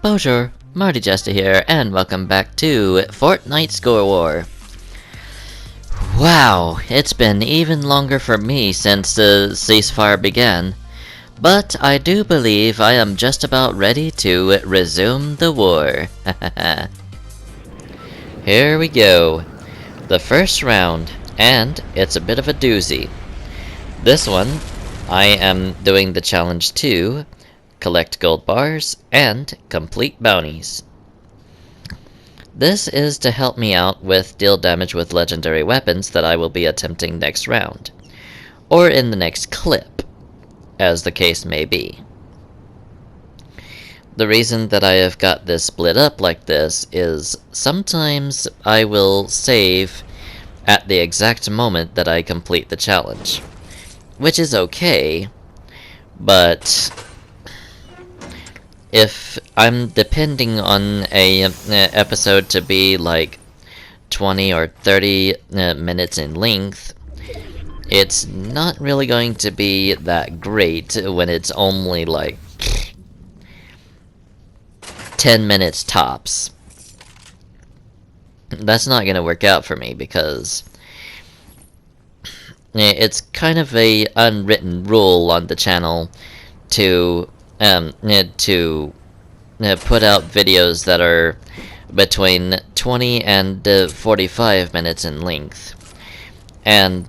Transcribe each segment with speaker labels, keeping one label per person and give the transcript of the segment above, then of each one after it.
Speaker 1: Bonjour, Mardi Jester here, and welcome back to Fortnite Score War. Wow, it's been even longer for me since the ceasefire began, but I do believe I am just about ready to resume the war. Here we go. The first round, and it's a bit of a doozy. This one, I am doing the challenge 2. Collect gold bars, and complete bounties. This is to help me out with deal damage with legendary weapons that I will be attempting next round, or in the next clip, as the case may be. The reason that I have got this split up like this is sometimes I will save at the exact moment that I complete the challenge, which is okay, but if I'm depending on a episode to be like 20 or 30 minutes in length, it's not really going to be that great when it's only like 10 minutes tops. That's not going to work out for me because it's kind of a unwritten rule on the channel to put out videos that are between 20 and 45 minutes in length. And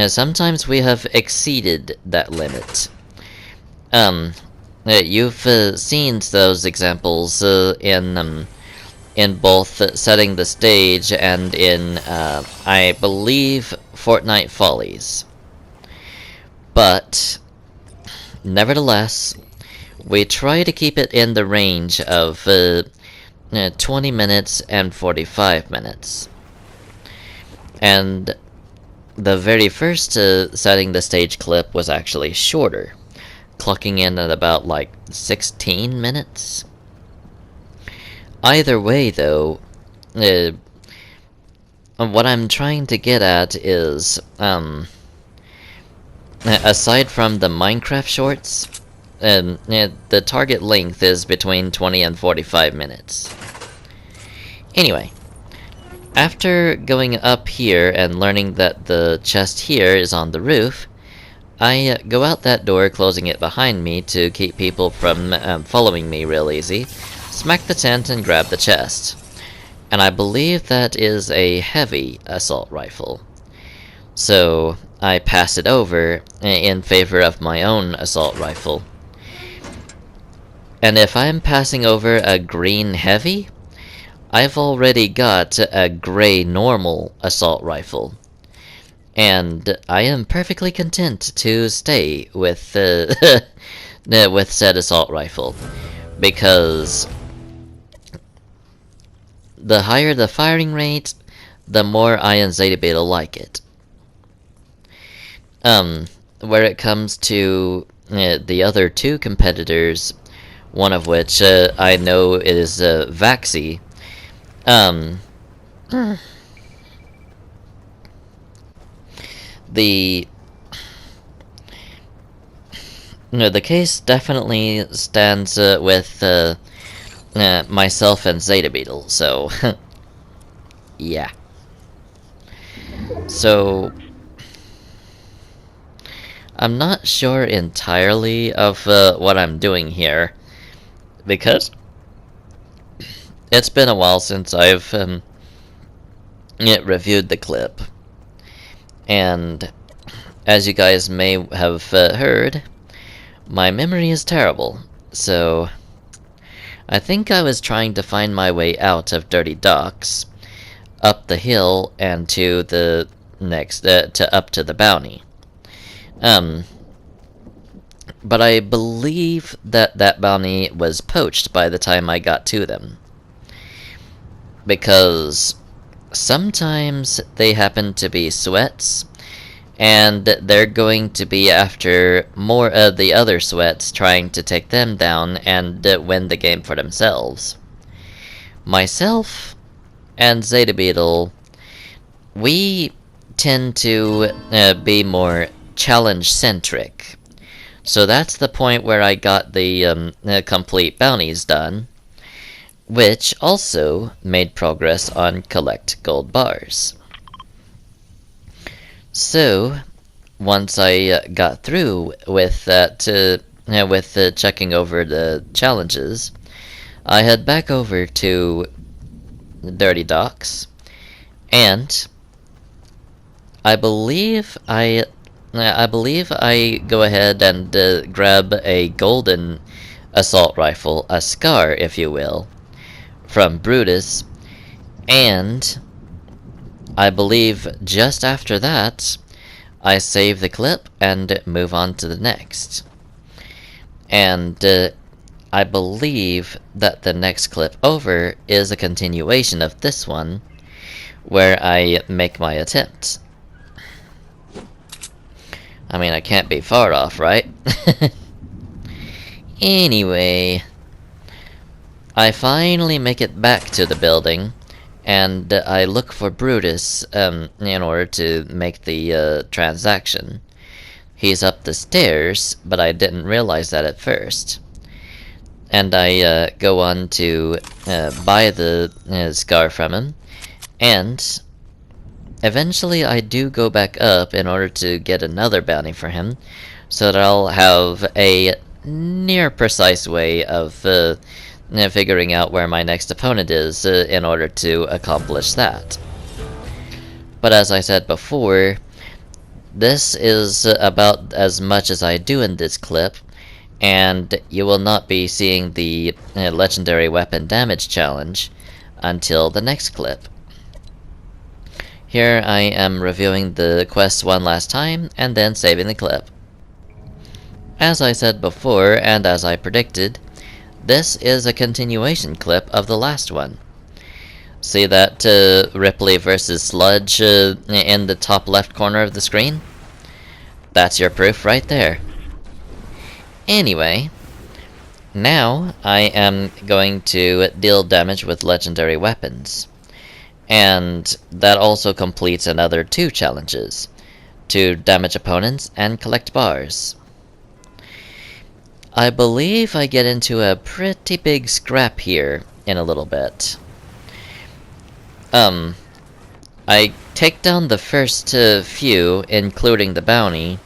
Speaker 1: sometimes we have exceeded that limit. You've seen those examples in both setting the stage and in, I believe, Fortnite Follies. But nevertheless, we try to keep it in the range of 20 minutes and 45 minutes. And the very first setting the stage clip was actually shorter, clocking in at about like 16 minutes. Either way though, what I'm trying to get at is, aside from the Minecraft shorts, the target length is between 20 and 45 minutes. Anyway, after going up here and learning that the chest here is on the roof, I go out that door, closing it behind me to keep people from following me real easy, smack the tent and grab the chest. And I believe that is a heavy assault rifle. So I pass it over in favor of my own assault rifle. And if I'm passing over a green heavy, I've already got a gray normal assault rifle. And I am perfectly content to stay with with said assault rifle, because the higher the firing rate, the more I and Zeta Beetle like it. Where it comes to the other two competitors, one of which I know is Vaxi. The case definitely stands with myself and Zeta Beetle, so yeah. So I'm not sure entirely of what I'm doing here, because it's been a while since I've reviewed the clip. And as you guys may have heard, my memory is terrible, so I think I was trying to find my way out of Dirty Docks, up the hill, and to the next, up to the bounty. But I believe that that bounty was poached by the time I got to them, because sometimes they happen to be sweats, and they're going to be after more of the other sweats, trying to take them down and win the game for themselves. Myself and Zeta Beetle, we tend to be more challenge-centric. So that's the point where I got the complete bounties done. which also made progress on collect gold bars. So, once I got through with that, with checking over the challenges, I head back over to Dirty Docks, and I believe I go ahead and grab a golden assault rifle, a Scar, if you will, from Brutus, and I believe just after that, I save the clip and move on to the next. And I believe that the next clip over is a continuation of this one, where I make my attempt. I mean, I can't be far off, right? Anyway, I finally make it back to the building, and I look for Brutus in order to make the transaction. He's up the stairs, but I didn't realize that at first. And I go on to buy the Scar from him, and eventually I do go back up in order to get another bounty for him, so that I'll have a near precise way of figuring out where my next opponent is in order to accomplish that. But as I said before, this is about as much as I do in this clip, and you will not be seeing the legendary weapon damage challenge until the next clip. Here I am reviewing the quest one last time, and then saving the clip. As I said before, and as I predicted, this is a continuation clip of the last one. See that Ripley versus Sludge in the top left corner of the screen? That's your proof right there. Anyway, now I am going to deal damage with legendary weapons. And that also completes another 2 challenges, to damage opponents and collect bars. I believe I get into a pretty big scrap here in a little bit. I take down the first few, including the bounty,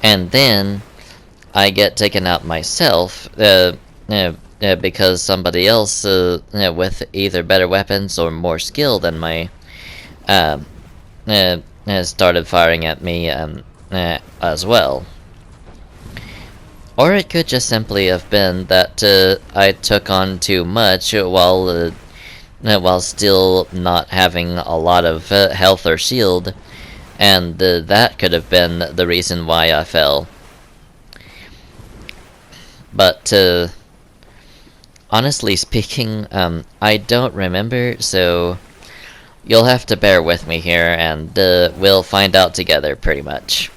Speaker 1: and then I get taken out myself, because somebody else with either better weapons or more skill than my started firing at me as well. Or it could just simply have been that I took on too much while still not having a lot of health or shield, and that could have been the reason why I fell. But honestly speaking, I don't remember, so you'll have to bear with me here, and we'll find out together, pretty much.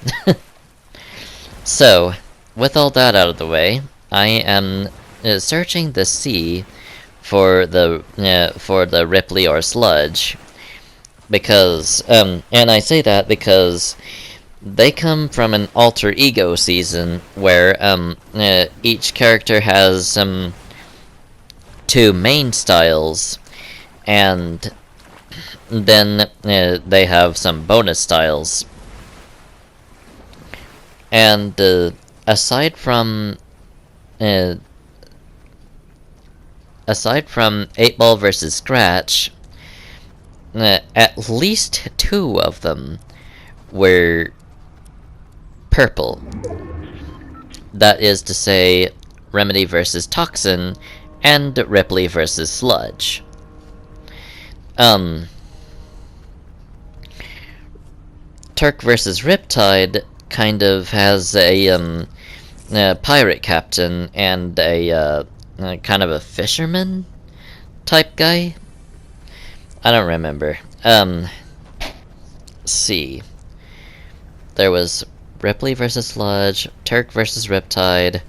Speaker 1: So, with all that out of the way, I am searching the sea for the Ripley or Sludge, because and I say that because they come from an alter ego season where each character has 2 main styles, and then they have some bonus styles. And aside from 8-Ball versus Scratch, at least 2 of them were purple. That is to say, Remedy versus Toxin and Ripley versus Sludge. Turk versus Riptide kind of has a pirate captain and a kind of a fisherman type guy. I don't remember. Let's see. There was Ripley versus Sludge, Turk versus Riptide,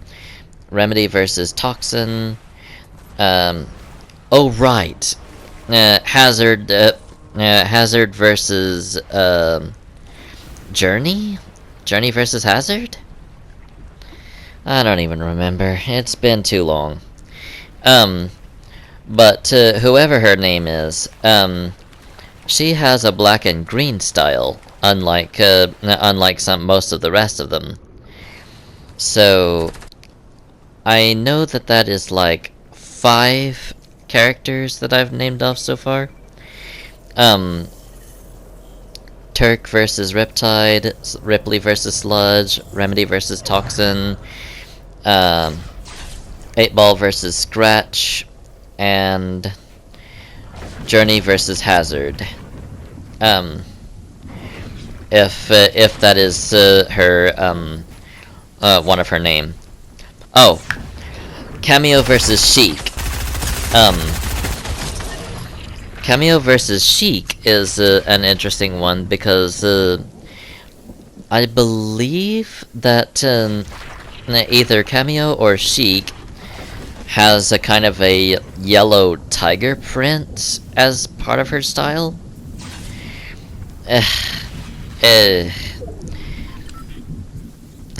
Speaker 1: Remedy versus Toxin. Oh right, Hazard versus Journey versus Hazard. I don't even remember. It's been too long. But whoever her name is, she has a black and green style, unlike most of the rest of them. So I know that is like 5 characters that I've named off so far. Turk versus Riptide, Ripley versus Sludge, Remedy versus Toxin, 8-Ball versus Scratch, and Journey versus Hazard. If that is her one of her name. Oh, Cameo versus Sheik. Cameo versus Sheik is an interesting one because I believe that either Cameo or Sheik has a kind of a yellow tiger print as part of her style.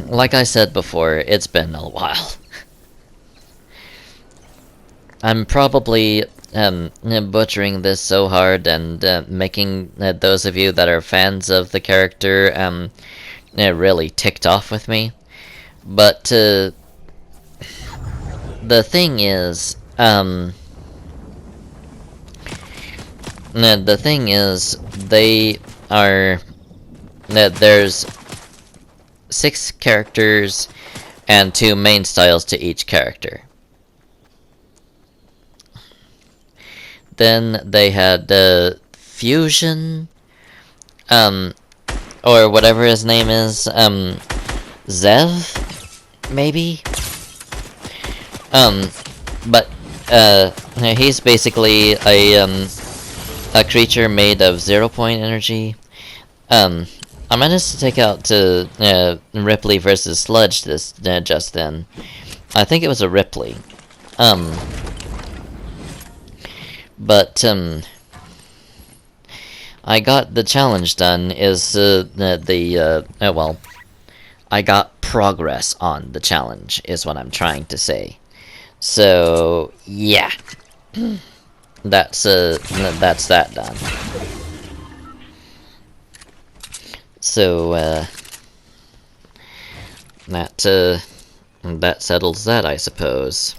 Speaker 1: Like I said before, it's been a while. I'm probably butchering this so hard and making those of you that are fans of the character really ticked off with me. But the thing is, they are there's 6 characters and 2 main styles to each character. Then they had Fusion, or whatever his name is, Zev, maybe? But, he's basically a creature made of 0-point energy. I managed to take out Ripley versus Sludge just then. I think it was a Ripley. But I got the challenge done. Well, I got progress on the challenge is what I'm trying to say. So yeah, that's that done. So that settles that, I suppose.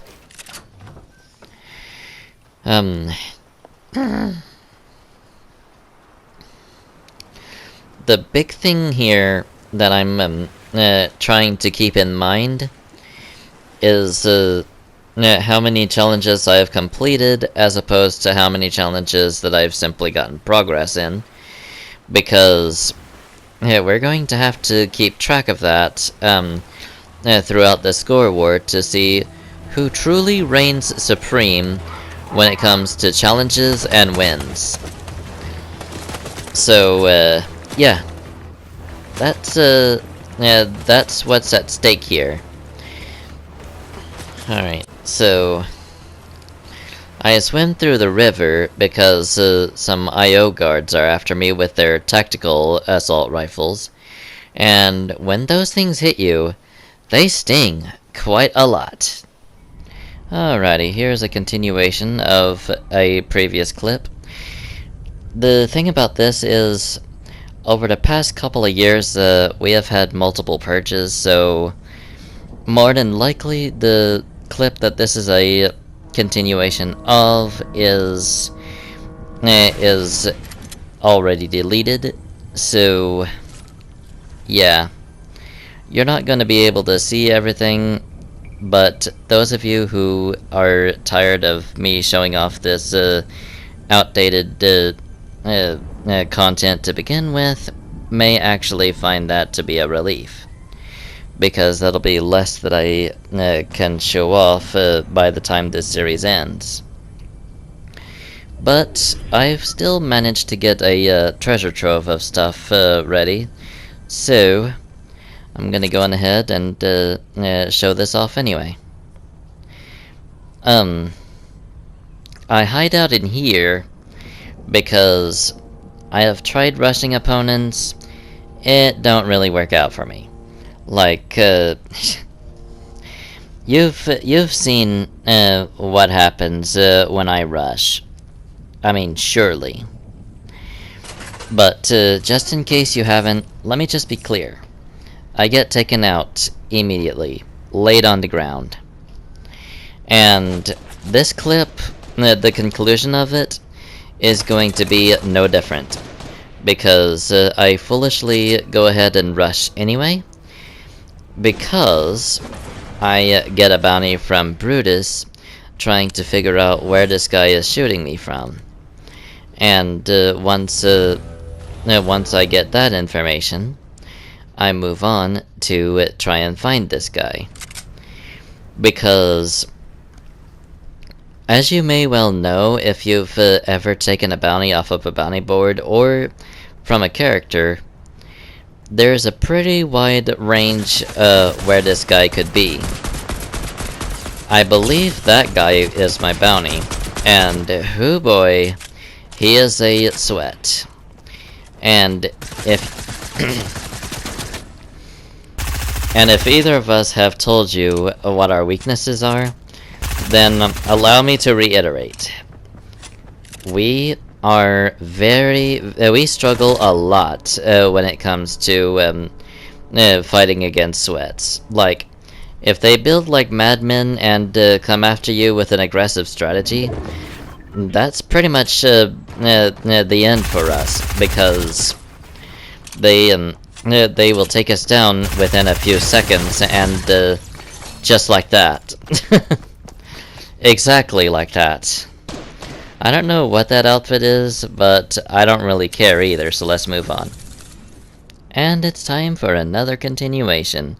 Speaker 1: The big thing here that I'm trying to keep in mind is how many challenges I have completed as opposed to how many challenges that I've simply gotten progress in, because we're going to have to keep track of that throughout the score war to see who truly reigns supreme when it comes to challenges and wins. So yeah, that's what's at stake here. Alright, so I swim through the river because some IO guards are after me with their tactical assault rifles, and when those things hit you, they sting quite a lot. Alrighty, here's a continuation of a previous clip. The thing about this is, over the past couple of years, we have had multiple purges, so more than likely the clip that this is a continuation of is already deleted, so yeah, you're not going to be able to see everything. But those of you who are tired of me showing off this outdated content to begin with may actually find that to be a relief, because that'll be less that I can show off by the time this series ends. But I've still managed to get a treasure trove of stuff ready, so I'm gonna go on ahead and show this off anyway. I hide out in here because I have tried rushing opponents. It don't really work out for me. Like, you've seen what happens when I rush. I mean, surely. But just in case you haven't, let me just be clear. I get taken out immediately, laid on the ground. And this clip, the conclusion of it, is going to be no different. Because I foolishly go ahead and rush anyway. Because I get a bounty from Brutus trying to figure out where this guy is shooting me from. And once I get that information, I move on to try and find this guy. Because, as you may well know, if you've ever taken a bounty off of a bounty board or from a character, there's a pretty wide range where this guy could be. I believe that guy is my bounty, and hoo boy, he is a sweat. And if either of us have told you what our weaknesses are, then allow me to reiterate. We struggle a lot when it comes to fighting against sweats. Like, if they build like madmen and come after you with an aggressive strategy, that's pretty much the end for us, because they will take us down within a few seconds, and just like that. Exactly like that. I don't know what that outfit is, but I don't really care either, so let's move on. And it's time for another continuation.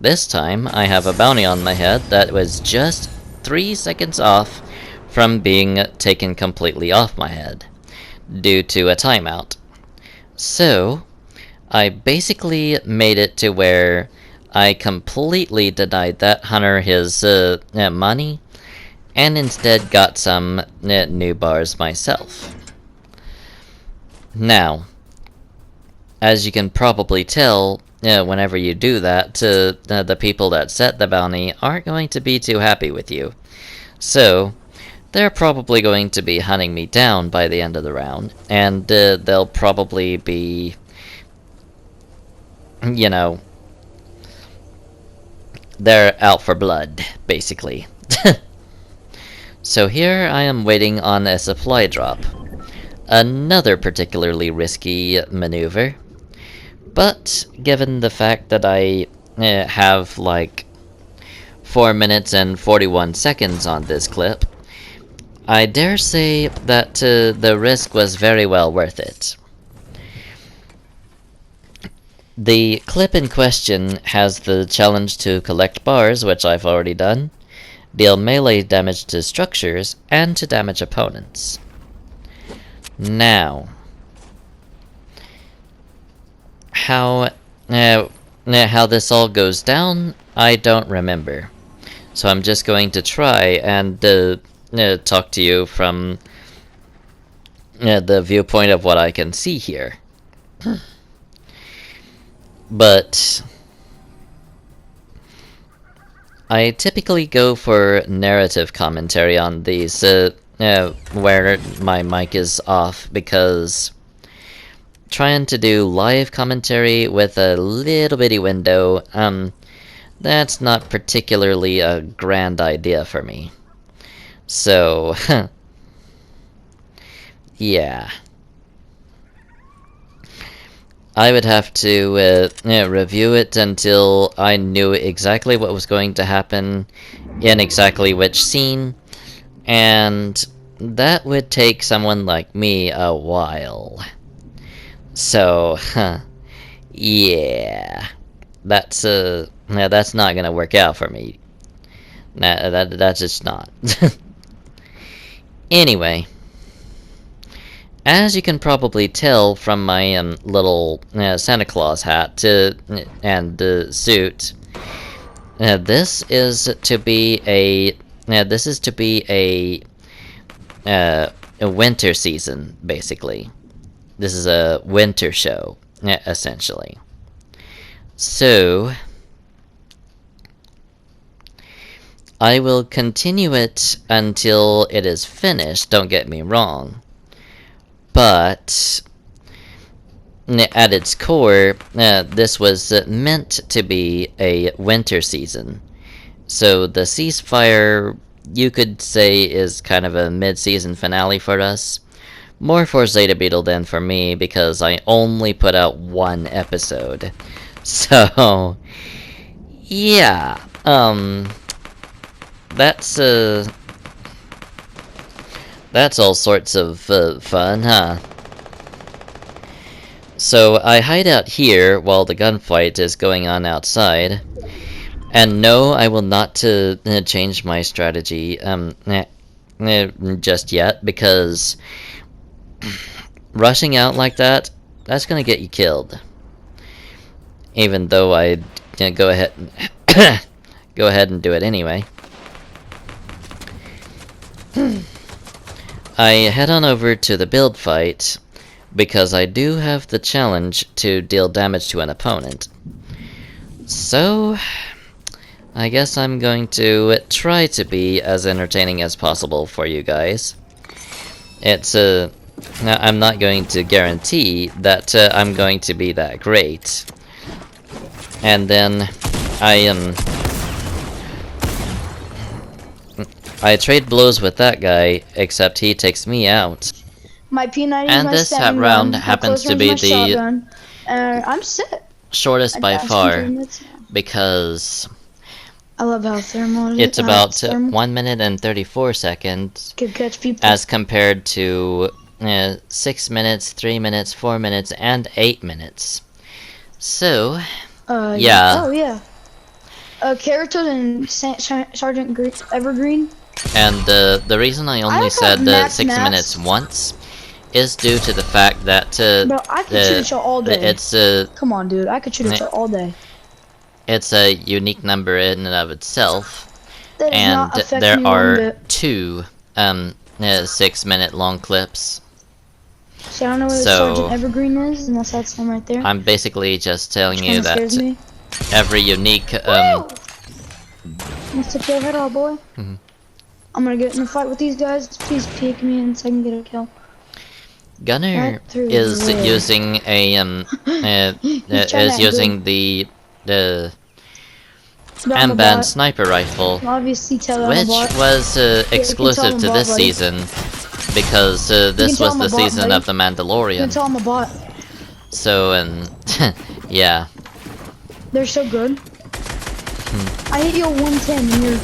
Speaker 1: This time, I have a bounty on my head that was just 3 seconds off from being taken completely off my head, due to a timeout. So, I basically made it to where I completely denied that hunter his money, and instead got some new bars myself. Now, as you can probably tell, whenever you do that, the people that set the bounty aren't going to be too happy with you. So, they're probably going to be hunting me down by the end of the round, and they'll probably be, you know, they're out for blood, basically. So here I am waiting on a supply drop. Another particularly risky maneuver. But given the fact that I have like 4 minutes and 41 seconds on this clip, I dare say that the risk was very well worth it. The clip in question has the challenge to collect bars, which I've already done, deal melee damage to structures, and to damage opponents. Now, how this all goes down, I don't remember. So I'm just going to try and talk to you from the viewpoint of what I can see here. But I typically go for narrative commentary on these, where my mic is off, because trying to do live commentary with a little bitty window, that's not particularly a grand idea for me. So, yeah. I would have to review it until I knew exactly what was going to happen in exactly which scene, and that would take someone like me a while. So, yeah, that's not gonna work out for me. That's just not. Anyway. As you can probably tell from my little Santa Claus hat and suit, this is to be a winter season, basically. This is a winter show, essentially. So, I will continue it until it is finished, don't get me wrong. But at its core, this was meant to be a winter season. So the ceasefire, you could say, is kind of a mid-season finale for us. More for Zeta Beetle than for me, because I only put out one episode. So, yeah, that's all sorts of fun, huh? So I hide out here while the gunfight is going on outside. And no, I will not change my strategy just yet, because rushing out like that, that's gonna get you killed. Even though I go ahead and do it anyway. I head on over to the build fight because I do have the challenge to deal damage to an opponent. So I guess I'm going to try to be as entertaining as possible for you guys. It's now I'm not going to guarantee that I'm going to be that great. And then I trade blows with that guy, except he takes me out.
Speaker 2: My P90
Speaker 1: and
Speaker 2: my
Speaker 1: this
Speaker 2: standing
Speaker 1: round
Speaker 2: gun,
Speaker 1: happens to be the
Speaker 2: shotgun, I'm set.
Speaker 1: shortest by far,
Speaker 2: minutes.
Speaker 1: because
Speaker 2: I love how thermal
Speaker 1: it's about 1 minute and 34 seconds
Speaker 2: can catch people.
Speaker 1: as compared to 6 minutes, 3 minutes, 4 minutes, and 8 minutes. So, yeah.
Speaker 2: Oh yeah. Characters and Sergeant Evergreen.
Speaker 1: And the reason I only said
Speaker 2: Max
Speaker 1: 6 minutes once is due to the fact that
Speaker 2: Bro, I could shoot at you all day.
Speaker 1: it's
Speaker 2: Come on, dude, I could shoot at you all day.
Speaker 1: It's a unique number in and of itself,
Speaker 2: That does
Speaker 1: and
Speaker 2: not affect
Speaker 1: there
Speaker 2: me one
Speaker 1: are
Speaker 2: bit.
Speaker 1: 2 6-minute long clips.
Speaker 2: See, I don't know what
Speaker 1: So,
Speaker 2: Sergeant Evergreen is, unless that's him right there.
Speaker 1: I'm basically just telling
Speaker 2: Which
Speaker 1: you
Speaker 2: kinda scares
Speaker 1: that
Speaker 2: me.
Speaker 1: every unique
Speaker 2: Let's take your head off, boy.
Speaker 1: Mhm.
Speaker 2: I'm gonna get in a fight with these guys. Please peek me in so I can get a kill.
Speaker 1: Gunner
Speaker 2: Right through
Speaker 1: is
Speaker 2: the rib.
Speaker 1: using a is using the
Speaker 2: No, I'm a
Speaker 1: M-band
Speaker 2: bot.
Speaker 1: sniper rifle,
Speaker 2: Obviously, tell I'm a
Speaker 1: which
Speaker 2: bot.
Speaker 1: was exclusive
Speaker 2: I'm
Speaker 1: to
Speaker 2: a
Speaker 1: this
Speaker 2: bot, buddy.
Speaker 1: season, because this
Speaker 2: tell
Speaker 1: was
Speaker 2: I'm
Speaker 1: the
Speaker 2: a bot,
Speaker 1: season
Speaker 2: buddy.
Speaker 1: of the
Speaker 2: You can
Speaker 1: Mandalorian.
Speaker 2: tell I'm a bot.
Speaker 1: So, yeah.
Speaker 2: They're so good. I hit you a 110 and you're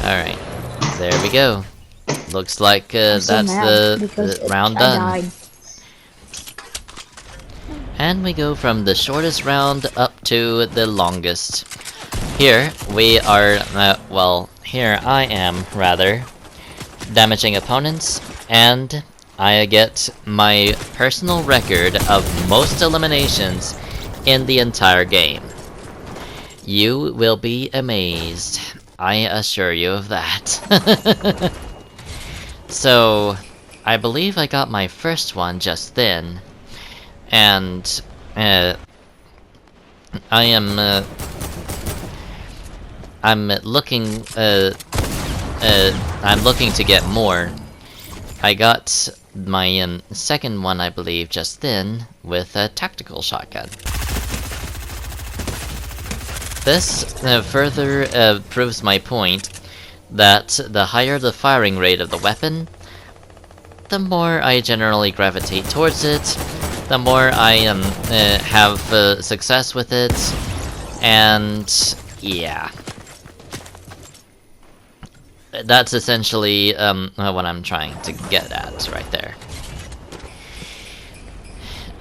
Speaker 1: Alright, there we go. Looks like
Speaker 2: so
Speaker 1: that's
Speaker 2: mad
Speaker 1: the
Speaker 2: because
Speaker 1: round
Speaker 2: I
Speaker 1: done.
Speaker 2: died.
Speaker 1: And we go from the shortest round up to the longest. Here we are, well, here I am, rather, damaging opponents, and I get my personal record of most eliminations in the entire game. You will be amazed. I assure you of that. So, I believe I got my first one just then. And, I'm looking, I'm looking to get more. I got my, second one, I believe, just then, with a tactical shotgun. This, further, proves my point that the higher the firing rate of the weapon, the more I generally gravitate towards it, the more I have success with it, and yeah. That's essentially what I'm trying to get at right there.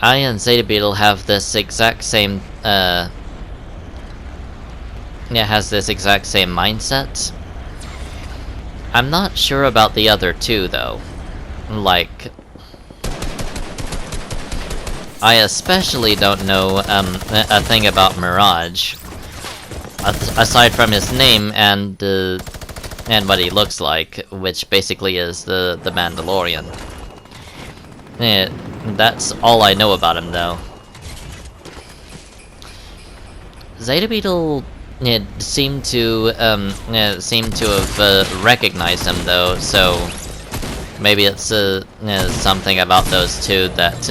Speaker 1: I and Zeta Beetle have this exact same has this exact same mindset. I'm not sure about the other two though. Like, I especially don't know a thing about Mirage, aside from his name and what he looks like, which basically is the Mandalorian. That's all I know about him though. Zeta Beetle it seemed to have recognized him though, so maybe it's something about those two that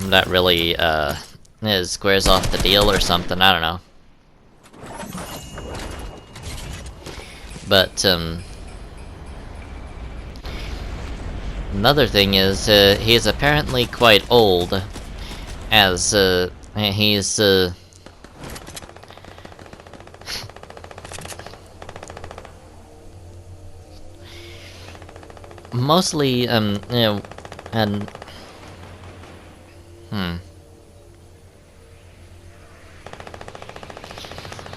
Speaker 1: that really squares off the deal or something. I don't know. But another thing is he's apparently quite old, as he's mostly you know, and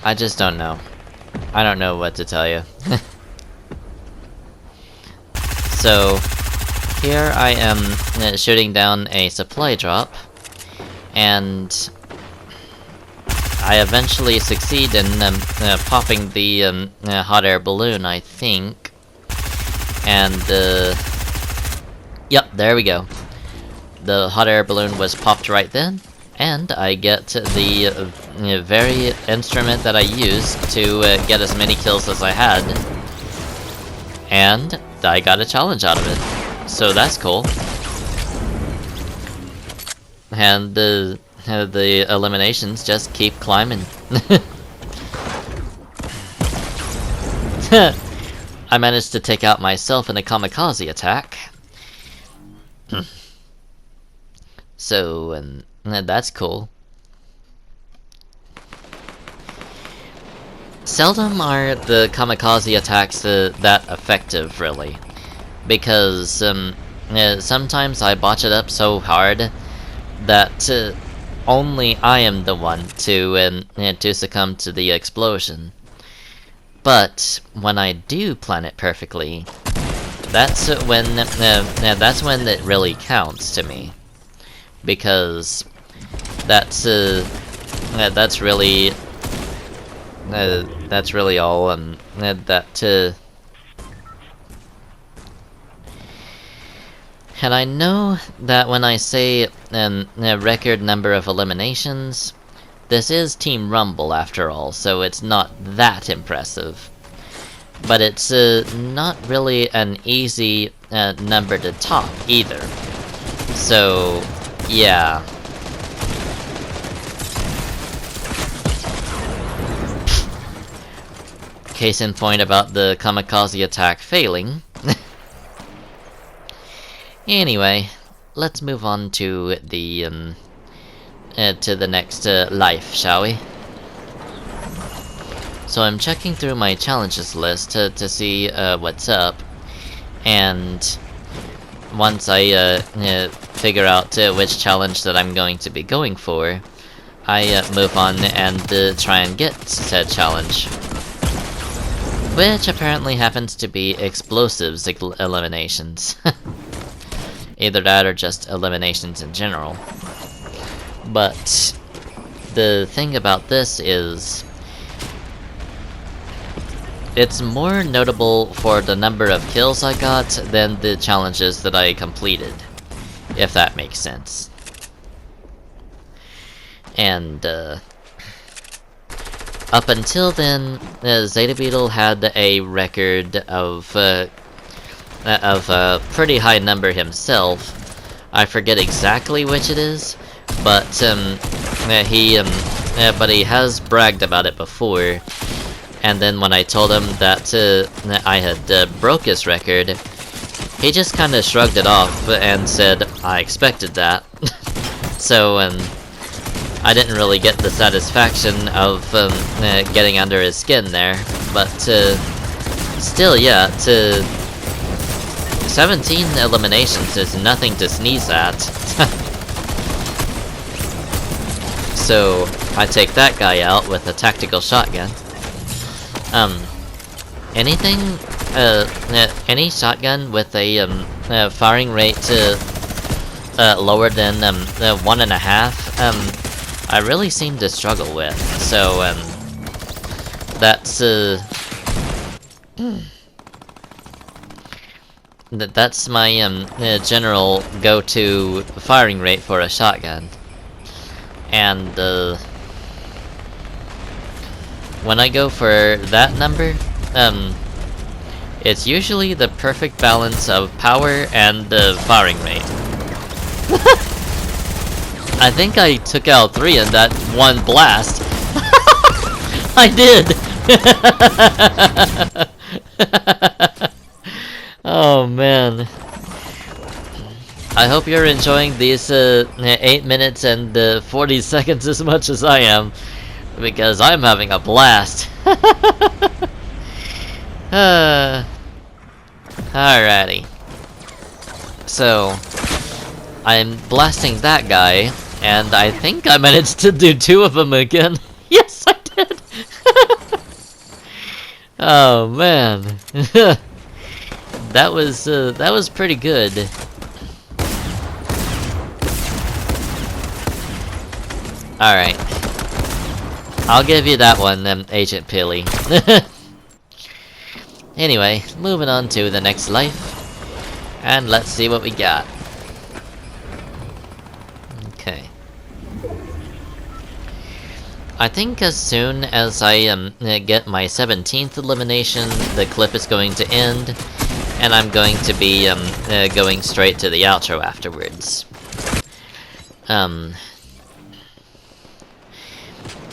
Speaker 1: I just don't know. I don't know what to tell you. So here I am shooting down a supply drop, and I eventually succeed in popping the hot air balloon, I think. And yep, there we go. The hot air balloon was popped right then, and I get the very instrument that I used to get as many kills as I had. And I got a challenge out of it, so that's cool. And the eliminations just keep climbing. I managed to take out myself in a kamikaze attack. So, that's cool. Seldom are the kamikaze attacks that effective, really. Because, sometimes I botch it up so hard that only I am the one to succumb to the explosion. But when I do plan it perfectly, that's when it really counts to me, because that's really all that. And I know that when I say a record number of eliminations, this is Team Rumble after all, so it's not that impressive. But it's not really an easy number to top either. So, yeah. Case in point about the kamikaze attack failing. Anyway, let's move on to the next life, shall we? So I'm checking through my challenges list to see what's up, and once I figure out which challenge that I'm going to be going for, I move on and try and get said challenge. Which apparently happens to be explosives eliminations. Either that or just eliminations in general. But the thing about this is, it's more notable for the number of kills I got than the challenges that I completed, if that makes sense. And up until then, Zeta Beetle had a record of a pretty high number himself. I forget exactly which it is, but he has bragged about it before. And then when I told him that I had broke his record, he just kind of shrugged it off and said, "I expected that." So I didn't really get the satisfaction of getting under his skin there, but still, yeah, 17 eliminations is nothing to sneeze at. So I take that guy out with a tactical shotgun. Any shotgun with a firing rate lower than 1.5, I really seem to struggle with. So that's my general go-to firing rate for a shotgun. And when I go for that number, it's usually the perfect balance of power and the firing rate. I think I took out 3 in that one blast. I did! Oh man. I hope you're enjoying these 8 minutes and 40 seconds as much as I am, because I'm having a blast. Alrighty. So, I'm blasting that guy, and I think I managed to do 2 of them again. Yes, I did! Oh man. That was pretty good. Alright. I'll give you that one, Agent Pilly. Anyway, moving on to the next life. And let's see what we got. Okay. I think as soon as I get my 17th elimination, the clip is going to end. And I'm going to be going straight to the outro afterwards.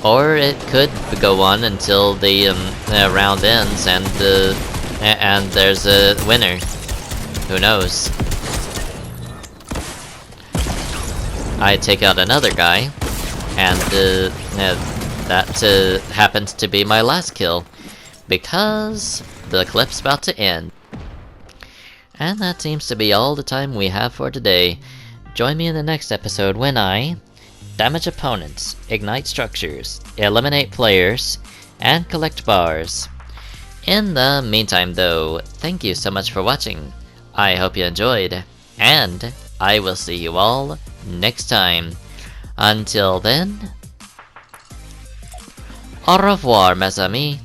Speaker 1: Or it could go on until the round ends and there's a winner. Who knows? I take out another guy, and that happens to be my last kill, because the clip's about to end. And that seems to be all the time we have for today. Join me in the next episode when I damage opponents, ignite structures, eliminate players, and collect bars. In the meantime though, thank you so much for watching. I hope you enjoyed, and I will see you all next time. Until then, au revoir mes amis.